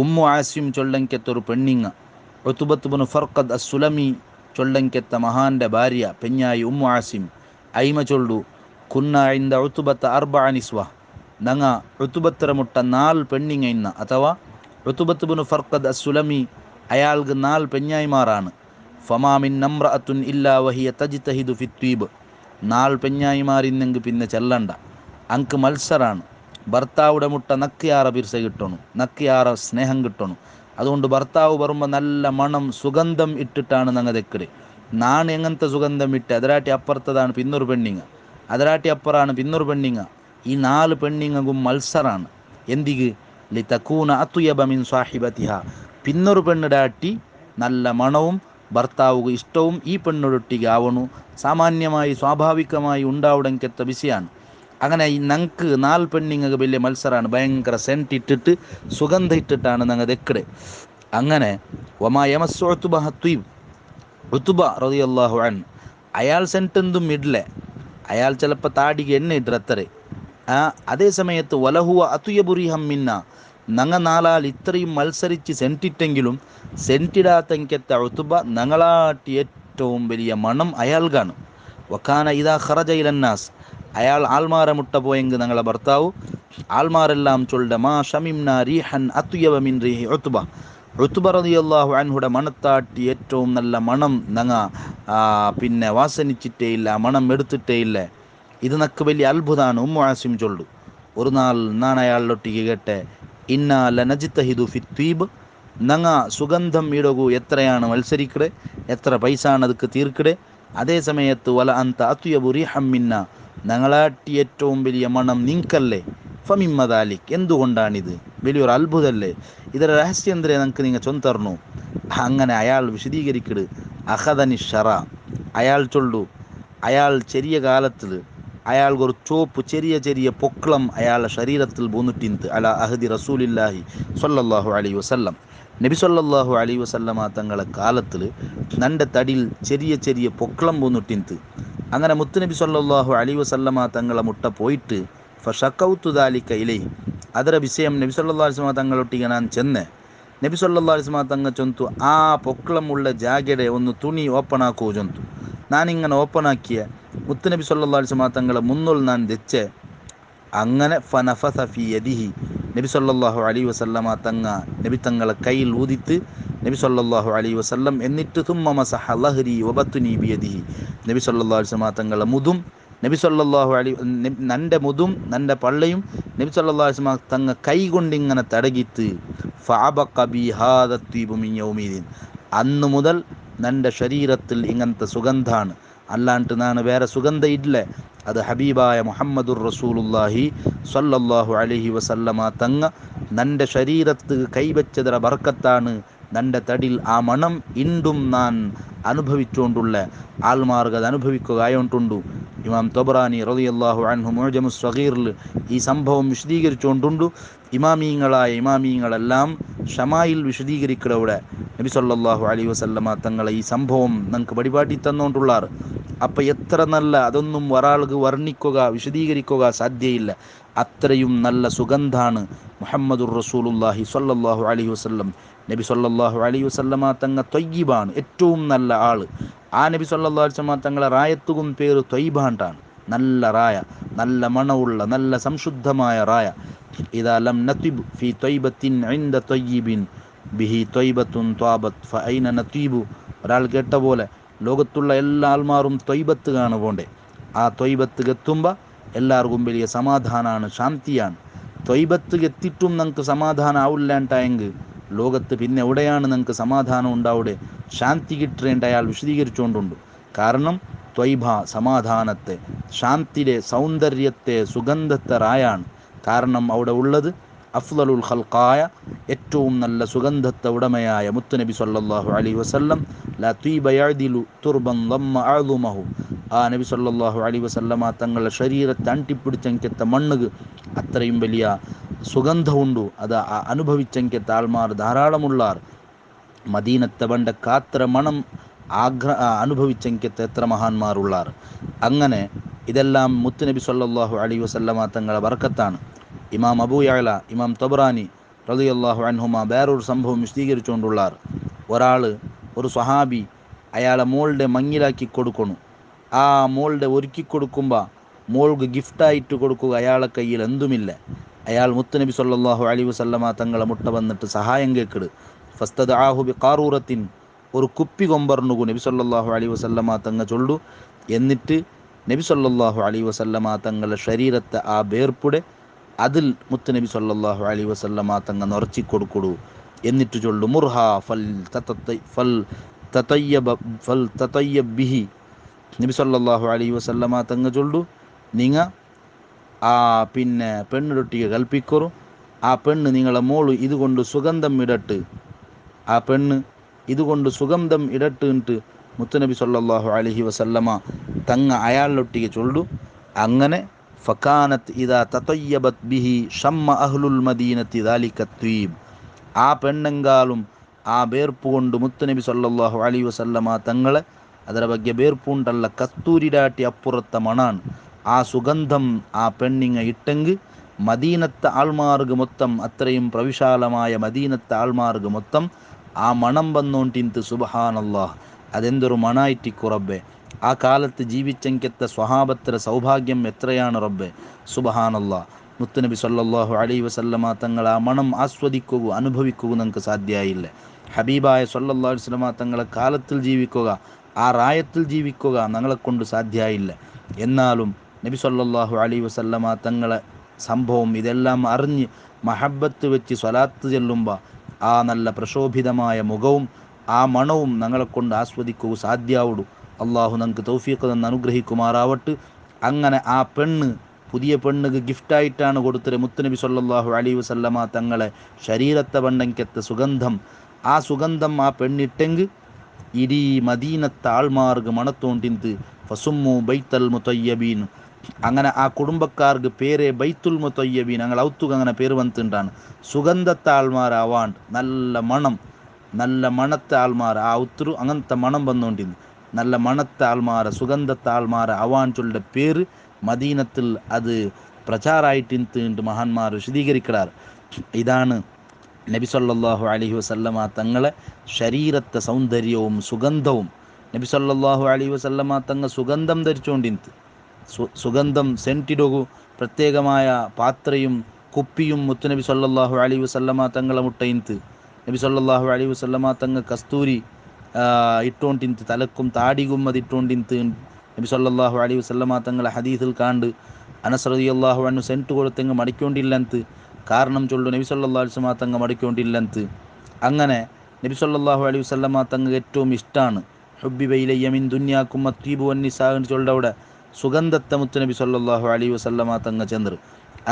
ഉമ്മു ആസിം ചൊല്ലങ്കെത്തൊരു പെണ്ണിങ്ങ, ഉത്ബത്ത് ഇബ്നു ഫർഖദ് അസ്സുലമി ചൊല്ലങ്കെത്ത മഹാന്റെ ഭാര്യ പെഞ്ഞായി ഉമ്മു ആസിം ഐമ ചൊല്ലു, കുന്ന ഇന്ദ ഉത്ബത്ത് അർബഅ നിസ്വ, നങ്ങ ഉത്ബത്തര മുട്ട 4 പെണ്ണിങ്ങ ഇന്ന, അഥവാ ഉത്ബത്ത് ഇബ്നു ഫർഖദ് അസ്സുലമി അയാൾക്ക് 4 പെഞ്ഞായിമാരാണ്. ഫമാ മിൻ നംറഅത്തുൻ ഇല്ലാ വഹിയ തജ്തഹിദു ഫിത്വീബ്, 4 പെഞ്ഞായിമാരിന്നെങ്കിൽ പിന്നെ ചെല്ലണ്ട, അങ്ക് മത്സരാണ്. ഭർത്താവുടെ മുട്ട നക്കിയാറ പിർസ കിട്ടണു, നക്കിയാറ സ്നേഹം കിട്ടണു. അതുകൊണ്ട് ഭർത്താവ് പറയുമ്പോൾ നല്ല മണം സുഗന്ധം ഇട്ടിട്ടാണ് ഞങ്ങൾ തെക്കട്. നാണ് എങ്ങനത്തെ സുഗന്ധം ഇട്ട് അതിരാട്ടി അപ്പുറത്തതാണ് പിന്നൊരു പെണ്ണിങ്ങ, അതിരാട്ടി അപ്പുറാണ് പിന്നൊരു പെണ്ണിങ്ങ. ഈ 4 പെണ്ണിങ്ങും മത്സരാണ്. എന്തിക്ക് ലി തക്കൂന അത്തുയബ മിൻ സാഹിബത്തിഹ, പിന്നൊരു പെണ്ണിടാട്ടി നല്ല മണവും ഭർത്താവുക ഇഷ്ടവും ഈ പെണ്ണൊടൊട്ടിಗೆ ആവണു. സാമാന്യമായി സ്വാഭാവികമായി ഉണ്ടാവുടെങ്കെത്ത വിഷയമാണ്. അങ്ങനെ ഈ ഞങ്ങൾക്ക് 4 പെണ്ണിങ്ങൾക്ക് വലിയ മത്സരമാണ്, ഭയങ്കര സെൻറ്റ് ഇട്ടിട്ട് സുഗന്ധ ഇട്ടിട്ടാണ് ഞങ്ങൾ തെക്കടെ. അങ്ങനെ ഒമാ യമസ്സു ഉത്ബ ഹത്വീബ്, ഉത്ബ റളിയല്ലാഹു അൻ അയാൾ സെൻറ്റെന്തും ഇടലെ, അയാൾ ചിലപ്പോൾ താടിക്ക് എണ്ണ ഇട്ടത്രേ. അതേ സമയത്ത് വലഹുവ അതുയബുറിഹം മിന്ന, ഞങ്ങൾ 4 ഇത്രയും മത്സരിച്ച് സെൻറ്റിട്ടെങ്കിലും സെൻറ്റിടാത്തങ്കെത്ത ഉത്ബ ഞങ്ങളാട്ടി ഏറ്റവും വലിയ മണം അയാൾക്കാണ്. വക്കാന ഇദാ ഖറജ ഇലന്നാസ്, അയാൾ ആൾമാരെ മുട്ട പോയെങ്കിൽ ഞങ്ങളെ ഭർത്താവ് ആൾമാരെല്ലാം ചൊല്ലുടെ മാ ഷമിംന റീഹൻ അത്തുയബ മിൻ റീഹി ഉത്ബ, ഉത്ബ റളിയല്ലാഹു അൻഹുടെ മണത്താട്ടി ഏറ്റവും നല്ല മണം ഞങ്ങ പിന്നെ വാസനിച്ചിട്ടേ ഇല്ല, മണം എടുത്തിട്ടേ ഇല്ല. ഇത് നക്ക് വലിയ അത്ഭുതമാണ്. ഉമ്മു ആസിം ചൊല്ലു, ഒരു നാൾ ഞാൻ അയാളിലൊട്ടിക്ക് കേട്ടെ, ഇന്നാ ലനജ്തഹിദു ഫിത്വീബ്, ഞങ്ങ സുഗന്ധം ഇടകു എത്രയാണ് മത്സരിക്കടെ, എത്ര പൈസ ആണ് ಅದಕ್ಕೆ തീർക്കടെ. അതേ സമയത്ത് വല അന്ത അത്തുയബു റീഹം മിന്ന, ഞങ്ങളാട്ടി ഏറ്റവും വലിയ മണം നിങ്ങക്കല്ലേ. ഫമിമ്മദാലിക്, എന്തുകൊണ്ടാണിത്, വലിയൊരു അത്ഭുതമല്ലേ, ಇದರ രഹസ്യം എന്തേ നമുക്ക് നിങ്ങൾ ചൊന്തർന്നു. അങ്ങനെ അയാൾ വിശദീകരിക്കട്, അഹദനി ഷറ, അയാൾ ചൊല്ലു അയാൾ ചെറിയ കാലത്തിൽ അയാൾക്കൊരു ചോപ്പ് ചെറിയ ചെറിയ പൊക്കളം അയാളുടെ ശരീരത്തിൽ പോന്നിട്ടിന്ത് അല അഹദി റസൂലില്ലാഹി സ്വല്ലല്ലാഹു അലൈഹി വസല്ലം, നബി സ്വല്ലല്ലാഹു അലൈഹി വസല്ലമ തങ്ങളെ കാലത്തിൽ നൻ്റെ തടിയിൽ ചെറിയ ചെറിയ പൊക്കളം പോന്നിട്ടിന്ത്. അങ്ങനെ മുത്തുനബി സ്വല്ലല്ലാഹു അലൈഹി വസല്ലമ തങ്ങളെ മുട്ട പോയിട്ട് ഫഷക്കൗതു ദാലിക ഇലൈഹി, ಅದರ വിഷയം നബി സല്ലല്ലാഹു അലൈഹി വസല്ലമ തങ്ങളൊട്ടിಗೆ ನಾನು ചെന്ന് നബി സല്ലല്ലാഹു അലൈഹി വസല്ലം തങ്ങ ചൊന്തു ആ പൊക്കളമുള്ള ജാഗയുടെ ഒന്ന് തുണി ഓപ്പൺ ആക്കൂ ചൊന്തു. ഞാനിങ്ങനെ ഓപ്പൺ ആക്കിയ മുത്തുനബി സല്ലല്ലാഹു അലൈഹി വസല്ലം തങ്ങളെ മുന്നിൽ ഞാൻ തെച്ചെ അങ്ങനെ ഫനഫസ ഫി യദിഹി നബി സല്ലല്ലാഹു അലൈഹി വസല്ലമ തങ്ങ നബി തങ്ങളെ കയ്യിൽ ഊതിത്ത് നബി സല്ലല്ലാഹു അലൈഹി വസല്ലം എന്നിട്ട് തുമ്മ മസഹ ലഹ്രി വബത്നി ബിയദിഹി നബി സല്ലല്ലാഹു അലൈഹി വസല്ലമ തങ്ങളെ മുതും നബി സല്ലല്ലാഹു അലൈഹി നൻ്റെ മുതും നൻ്റെ പള്ളയും നബി സല്ലല്ലാഹു അലൈഹി വസല്ലമ തങ്ങ കൈ കൊണ്ട് ഇങ്ങനെ തടകിത്ത് ഫഅബഖ ബി ഹാദ ത്വീബു മിൻ യൗമിദിൻ അന്ന് മുതൽ നൻ്റെ ശരീരത്തിൽ ഇങ്ങനത്തെ സുഗന്ധാണ്, അല്ലാണ്ട് നാണ് വേറെ സുഗന്ധ ഇല്ല. അത് ഹബീബായ മുഹമ്മദുർ റസൂലുള്ളാഹി സ്വല്ലല്ലാഹു അലൈഹി വസല്ലമ തങ്ങ നൻ്റെ ശരീരത്ത് കൈവച്ചതര ബർക്കത്താണ് നൻ്റെ തടിൽ ആ മണം ഇണ്ടും നാൻ അനുഭവിച്ചുകൊണ്ടുള്ള ആൾമാർക്ക് അത് അനുഭവിക്കുക ആയോണ്ടുണ്ടു. ഇമാം തൊബറാനി റളിയല്ലാഹു അൻഹു മുഅ്ജമുസ് സഗീറിൽ ഈ സംഭവം വിശദീകരിച്ചുകൊണ്ടുണ്ടു. ഇമാമീങ്ങളെല്ലാം ഷമായിൽ വിശദീകരിക്കലവിടെ നബി സല്ലല്ലാഹു അലൈഹി വസല്ലമ തങ്ങളെ ഈ സംഭവം നമുക്ക് പടിപാട്ടി തന്നുകൊണ്ടുള്ളാറ്. അപ്പം എത്ര നല്ല, അതൊന്നും ഒരാൾക്ക് വർണ്ണിക്കുക വിശദീകരിക്കുക സാധ്യയില്ല. അത്രയും നല്ല സുഗന്ധാണ് മുഹമ്മദുർ റസൂലുള്ളാഹി സ്വല്ലല്ലാഹു അലൈഹി വസല്ലം. നബി സല്ലല്ലാഹു അലൈഹി വസല്ലമ തങ്ങ ത്വയ്യിബാണ്, ഏറ്റവും നല്ല ആള്. ആ നബി സല്ലല്ലാഹു അലൈഹി വസല്ലമ തങ്ങളെ റായത്തുകും പേര് ത്വയ്യിബാണ്ടാണ്, നല്ല റായ, നല്ല മണമുള്ള നല്ല സംശുദ്ധമായ റായ. ഇദാ ലം നതിബ് ഫി ത്വയ്ബത്തിൻ ഇൻദ ത്വയ്യിബിൻ ബിഹി ത്വയ്ബത്തുൻ ത്വാബത് ഫഅയ്ന നതീബു. ഒരാൾ കേട്ട പോലെ ലോകത്തുള്ള എല്ലാ ആൾമാരും ത്വയ്ബത്ത് കാണുപോണ്ടേ. ആ ത്വയ്ബത്ത് എത്തുമ്പോൾ എല്ലാവർക്കും വലിയ സമാധാനമാണ്, ശാന്തിയാണ്. ത്വയ്ബത്ത് എത്തിയിട്ടും നമുക്ക് സമാധാനം ആവില്ലാണ്ടായെങ്കിൽ ലോകത്ത് പിന്നെ എവിടെയാണ് നിങ്ങൾക്ക് സമാധാനം ഉണ്ടാവിടെ, ശാന്തി കിട്ടേണ്ട അയാൾ വിശദീകരിച്ചുകൊണ്ടുണ്ട്. കാരണം ത്വയ്ബ സമാധാനത്തെ, ശാന്തിയുടെ സൗന്ദര്യത്തെ, സുഗന്ധത്തെ റായാണ്. കാരണം അവിടെ ഉള്ളത് അഫ്ളലുൽ ഖൽഖായ ഏറ്റവും നല്ല സുഗന്ധത്തെ ഉടമയായ മുത്തുനബി സല്ലല്ലാഹു അലൈഹി വസല്ലം. ലാ ത്വീബ യഅദിലു തുർബൻ ളമ്മ അഅ്ളുമഹു. ആ നബി സല്ലല്ലാഹു അലൈഹി വസല്ലമ തങ്ങളുടെ ശരീരത്തെ അണ്ടിപ്പിടിച്ചെങ്കത്തെ മണ്ണുക അത്രയും വലിയ സുഗന്ധമുണ്ടു. അത് അനുഭവിച്ചെങ്കത്തെ ആൾമാർ ധാരാളമുള്ളാർ. മദീനത്തെ വണ്ട കാത്ര മണം അനുഭവിച്ചെങ്കത്തെ എത്ര മഹാന്മാരുള്ളാർ. അങ്ങനെ ഇതെല്ലാം മുത്തുനബി സല്ലല്ലാഹു അലൈഹി വസല്ലമ തങ്ങളുടെ ബർക്കത്താണ്. ഇമാം അബൂ യഅല, ഇമാം തൊബറാനി റളിയല്ലാഹു അൻഹുമ വേറൊരു സംഭവം വിശദീകരിച്ചുകൊണ്ടുള്ളാർ. ഒരു സ്വഹാബി അയാളെ മോളുടെ മങ്ങിലാക്കി കൊടുക്കണു. ആ മോളുടെ ഒരുക്കി കൊടുക്കുമ്പോൾ മോൾക്ക് ഗിഫ്റ്റായിട്ട് കൊടുക്കുക അയാളെ കയ്യിൽ എന്തുമില്ല. അയാൾ മുത്തുനബി സല്ലല്ലാഹു അലൈഹി വസല്ലമ തങ്ങളെ മുട്ട വന്നിട്ട് സഹായം കേൾക്കിട്. ഫസ്തദഅഹു ബി ഖാറൂറത്തിൻ, ഒരു കുപ്പി കൊമ്പർന്നുകു നബി സല്ലല്ലാഹു അലൈഹി വസല്ലമ തങ്ങ ചൊല്ലു. എന്നിട്ട് നബി സല്ലല്ലാഹു അലൈഹി വസല്ലമ തങ്ങളുടെ ശരീരത്തെ ആ വേർപ്പുടെ അതിൽ മുത്തുനബി സല്ലല്ലാഹു അലൈഹി വസല്ലമ തങ്ങ നിറച്ചി കൊടുക്കൊടു. എന്നിട്ട് ചൊല്ലു മുർഹ ഫൽ തതയ്യബ് ബിഹി. നബി സല്ലല്ലാഹു അലൈഹി വസല്ലമ തങ്ങ ചൊല്ലു, നിങ്ങ ആ പിന്നെ പെണ്ണിടൊട്ടിಗೆ കൽപ്പിക്കൊരു, ആ പെണ്ണ് നിങ്ങളെ മോള് ഇതുകൊണ്ട് സുഗന്ധം ഇടട്ട്, ആ പെണ്ണ് ഇതുകൊണ്ട് സുഗന്ധം ഇടട്ട് മുത്തുനബി സല്ലല്ലാഹു അലൈഹി വസല്ലമ തങ്ങ അയാളൊട്ടിಗೆ ചൊല്ലു. അങ്ങനെ ഫകാനത്ത് ഇദാ തതയ്യബത് ബിഹി ഷമ്മ അഹ്ലുൽ മദീനത്തി ദാലിക ത്വീബ്. ആ പെണ്ണെങ്കാലും ആ വേർപ്പ് കൊണ്ട് മുത്തുനബി സല്ലല്ലാഹു അലൈഹി വസല്ലമ തങ്ങളെ ಅದರ ಬಗ್ಗೆ ಬೇರ್ಪುಂಡಲ್ಲ ಕಸ್ತೂರಿ ದಾಟಿ ಅಪ್ಪುರತ್ತ ಮಣಾನ್ ആ സുഗന്ധം ആ പെണ്ണിങ്ങ ഇട്ടെങ്കിൽ മദീനത്തെ ആൾമാർക്ക് മൊത്തം, അത്രയും പ്രവിശാലമായ മദീനത്തെ ആൾമാർക്ക് മൊത്തം ആ മണം വന്നോണ്ടിന്ത്. സുബ്ഹാനല്ലാഹ്, അതെന്തൊരു മണായിട്ടിക്കു റബ്ബെ. ആ കാലത്ത് ജീവിച്ചെങ്കത്തെ സ്വഹാബത്തിൻ്റെ സൗഭാഗ്യം എത്രയാണ് റബ്ബെ. സുബ്ഹാനല്ലാഹ്, മുത്തുനബി സല്ലല്ലാഹു അലൈഹി വസല്ലമ തങ്ങൾ ആ മണം ആസ്വദിക്കുക അനുഭവിക്കുക നമുക്ക് സാധ്യമായില്ല. ഹബീബായ സല്ലല്ലാഹു അലൈഹി വസല്ലമ തങ്ങളെ കാലത്തിൽ ജീവിക്കുക, ആ റായത്തിൽ ജീവിക്കുക ഞങ്ങളെക്കൊണ്ട് സാധ്യമായില്ല. എന്നാലും നബി സല്ലല്ലാഹു അലൈഹി വസല്ലമ തങ്ങളെ സംഭവം ഇതെല്ലാം അറിഞ്ഞ് മഹബത്ത് വെച്ച് സ്വലാത്ത് ചെല്ലുമ്പോൾ ആ നല്ല പ്രശോഭിതമായ മുഖവും ആ മണവും ഞങ്ങളെക്കൊണ്ട് ആസ്വദിക്കുക സാധ്യമാവുള്ളൂ. അള്ളാഹു നമുക്ക് തൗഫീഖ് തന്ന് അനുഗ്രഹിക്കുമാറാവട്ട്. അങ്ങനെ ആ പെണ്ണ്, പുതിയ പെണ്ണുക്ക് ഗിഫ്റ്റായിട്ടാണ് കൊടുത്തത് മുത്തുനബി സല്ലല്ലാഹു അലൈഹി വസല്ലമ തങ്ങളെ ശരീരത്തെ വണ്ടെങ്കത്തെ സുഗന്ധം. ആ സുഗന്ധം ആ പെണ്ണിട്ടെങ്കിൽ ഇടീ മദീനത്തെ ആൾമാർക്ക് മണത്തോണ്ടിന്ത്. ഫസുമ്മു ബൈത്തൽ മുതയ്യബീൻ. അങ്ങനെ ആ കുടുംബക്കാർക്ക് പേര് ബൈത്തുൽ മുതയ്യബീൻ, ഞങ്ങൾ ഔത്തുക അങ്ങനെ പേര് വന്നിട്ടുണ്ടാണ്. സുഗന്ധത്തെ ആൾമാരാവാണ്ട് നല്ല മണം, നല്ല മണത്തെ ആൾമാർ ആ ഉത്തരു അങ്ങനത്തെ മണം വന്നുകൊണ്ടിരുന്നു. നല്ല മണത്തെ ആൾമാരെ, സുഗന്ധത്തെ ആൾമാരെ അവാൻ ചൊല്ലുടെ പേര് മദീനത്തിൽ അത് പ്രചാരമായിട്ടിന്ത് മഹാന്മാർ വിശദീകരിക്കാറ്. ഇതാണ് നബി സല്ലല്ലാഹു അലൈഹി വസല്ലമ തങ്ങളെ ശരീരത്തെ സൗന്ദര്യവും സുഗന്ധവും നബി സല്ലല്ലാഹു അലൈഹി വസല്ലമ തങ്ങൾ സുഗന്ധം ധരിച്ചുകൊണ്ടിന്ത് സുഗന്ധം സെൻറ്റിടൊಗು പ്രത്യേകമായ പാത്രയും കുപ്പിയും മുത്തുനബി സല്ലല്ലാഹു അലൈഹി വസല്ലമ തങ്ങളെ മുട്ടയിന്ത് നബി സല്ലല്ലാഹു അലൈഹി വസല്ലമ തങ്ങൾ കസ്തൂരി ഇട്ടുകൊണ്ടിന്ത് തലക്കും താടികും അത് ഇട്ടുകൊണ്ടിന്ത് നബി സല്ലല്ലാഹു അലൈഹി വസല്ലമ തങ്ങളെ ഹദീസിൽ കാണ്ട് അനസ് റളിയല്ലാഹു അൻഹു സെൻറ്റ് കൊടുത്തെങ്ങ് മടിക്കൊണ്ടില്ലಂತ കാരണം ചൊല്ലു നബി സല്ലല്ലാഹു അലൈഹി വസല്ലമ തങ്ങൾ മടിക്കൊണ്ടില്ലಂತ അങ്ങനെ നബി സല്ലല്ലാഹു അലൈഹി വസല്ലമ തങ്ങൾ ഏറ്റവും ഇഷ്ടമാണ് ഹുബ്ബിബ ഇലയ്യ മിൻ ദുനിയാകും അത്വീബു വന്നിസാ എന്ന് ചൊല്ലവിടെ സുഗന്ധത്തെ മുത്തുനബി സല്ലല്ലാഹു അലൈഹി വസല്ലമ തങ്ങൾ ചെന്നർ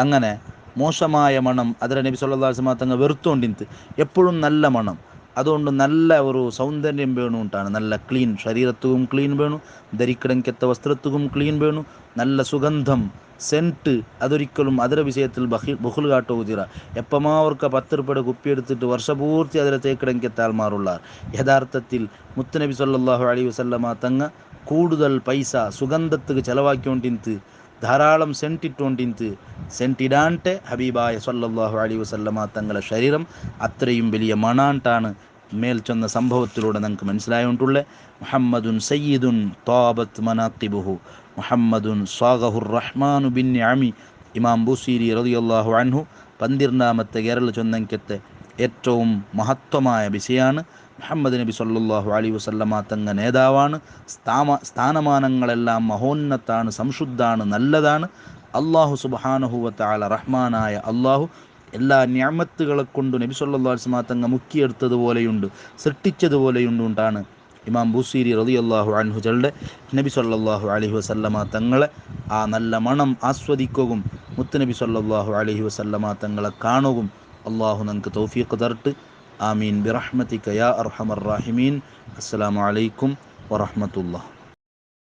അങ്ങനെ മോശമായ മണം അതിലെ നബി സല്ലല്ലാഹു അലൈഹി വസല്ലമ തങ്ങൾ വെറുത്തോണ്ടിന്ത് എപ്പോഴും നല്ല മണം അതുകൊണ്ട് നല്ല ഒരു സൗന്ദര്യം വേണു ഉണ്ടാണ് നല്ല ക്ലീൻ ശരീരത്തും ക്ലീൻ വേണു ധരിക്കടങ്കത്തെ വസ്ത്രത്തും ക്ലീൻ വേണു നല്ല സുഗന്ധം സെൻറ്റ് അതൊരിക്കലും അതിലെ വിഷയത്തിൽ ബഹുൽ കാട്ടുകീറ എപ്പമാ അവർക്ക് 10 രൂപയുടെ കുപ്പിയെടുത്തിട്ട് വർഷപൂർത്തി അതിലെ തേക്കിടങ്കത്തെ ആൾമാറുള്ള യഥാർത്ഥത്തിൽ മുത്തുനബി സല്ലല്ലാഹു അലൈഹി വസല്ലമ തങ്ങ കൂടുതൽ പൈസ സുഗന്ധത്തിന് ചെലവാക്കിക്കൊണ്ടിന്ത് ധാരാളം സെൻറ്റ് ഇട്ടുകൊണ്ടിന്ത് സെൻറ്റ് ഇടാണ്ടെ ഹബീബായ സല്ലല്ലാഹു അലൈഹി വസല്ലമ തങ്ങളെ ശരീരം അത്രയും വലിയ മണാണ്ടാണ് മേൽ ചെന്ന സംഭവത്തിലൂടെ നമുക്ക് മനസ്സിലായോണ്ടുള്ളേ മുഹമ്മദുൻ സയ്യിദുൻ താബത്ത് മനാഖിബുഹു മുഹമ്മദുൻ സ്വാഗഹുർ റഹ്മാനു ബിൻ നിഅമി ഇമാം ബുസീരി റളിയല്ലാഹു അൻഹു 12ാമത്തെ കേരള ചൊന്നങ്കത്തെ ഏറ്റവും മഹത്വമായ വിഷയമാണ് മുഹമ്മദ് നബി സല്ലല്ലാഹു അലൈഹി വസല്ലമ തങ്ങ നേതാവാണ് സ്ഥാനമാനങ്ങളെല്ലാം മഹോന്നത്താണ് സംശുദ്ധാണ് നല്ലതാണ് അല്ലാഹു സുബ്ഹാനഹു വ തആല റഹ്മാനായ അല്ലാഹു എല്ലാ നിഅമത്തുകളെ കൊണ്ട് നബി സല്ലല്ലാഹു അലൈഹി വസല്ലമ തങ്ങ മുക്കിയെടുത്തതുപോലെയുണ്ട് സൃഷ്ടിച്ചതുപോലെയുണ്ടാണ് ഇമാം ബുസീരി റളിയല്ലാഹു അൻഹു ചൊല്ലെ നബി സല്ലല്ലാഹു അലൈഹി വസല്ലമ തങ്ങളെ ആ നല്ല മണം ആസ്വദിക്കുകയും മുത്തുനബി സല്ലല്ലാഹു അലൈഹി വസല്ലമ തങ്ങളെ കാണുകയും അല്ലാഹു നമുക്ക് തൗഫീഖ് തരട്ടെ ആമീൻ ബിറഹ്മതിക യാ അർഹമർ റാഹിമീൻ അസ്സലാമു അലൈക്കും വറഹ്മത്തുള്ളാഹി